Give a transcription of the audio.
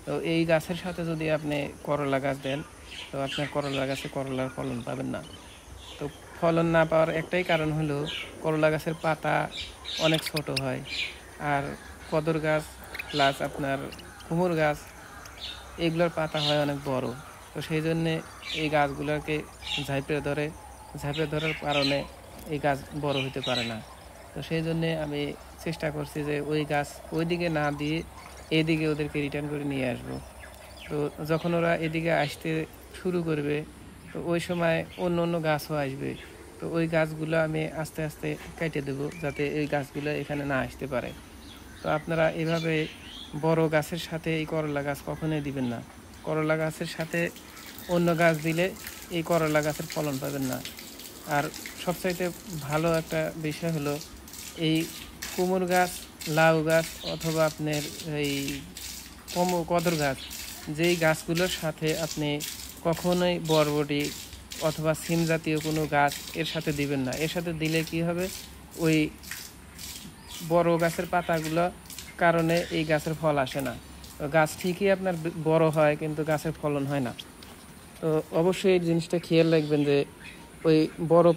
তো এই গাছের সাথে যদি আপনি করলা গাছ দেন, তো আপনার করলা গাছে করলার ফলন পাবেন না। তো ফলন না পাওয়ার একটাই কারণ হলো করলা গাছের পাতা অনেক ছোট হয়, আর কদর গাছ প্লাস আপনার কুমড় গাছ এগুলোর পাতা হয় অনেক বড়। তো সেই জন্যে এই গাছগুলোকে ঝাঁপড়ে ধরার কারণে এই গাছ বড় হতে পারে না। তো সেই জন্যে আমি চেষ্টা করছি যে ওই গাছ ওইদিকে না দিয়ে এদিকে ওদেরকে রিটার্ন করে নিয়ে আসব। তো যখন ওরা এদিকে আসতে শুরু করবে, তো ওই সময় অন্য অন্য গাছও আসবে। তো ওই গাছগুলো আমি আস্তে আস্তে কেটে দেবো যাতে এই গাছগুলো এখানে না আসতে পারে। তো আপনারা এভাবে বড় গাছের সাথে এই করলা গাছ কখনোই দিবেন না। করলা গাছের সাথে অন্য গাছ দিলে এই করলা গাছের ফলন পাবেন না। আর সবচাইতে ভালো একটা বিষয় হলো এই কুমড় গাছ, লাউ গাছ অথবা আপনার এই কদর গাছ, যেই গাছগুলোর সাথে আপনি কখনোই বরবটি অথবা সিম জাতীয় কোনো গাছ এর সাথে দিবেন না। এর সাথে দিলে কি হবে, ওই বড় গাছের পাতাগুলো কারণে এই গাছের ফল আসে না। তো গাছ ঠিকই আপনার বড় হয় কিন্তু গাছের ফলন হয় না। তো অবশ্যই এই জিনিসটা খেয়াল রাখবেন যে ওই বড়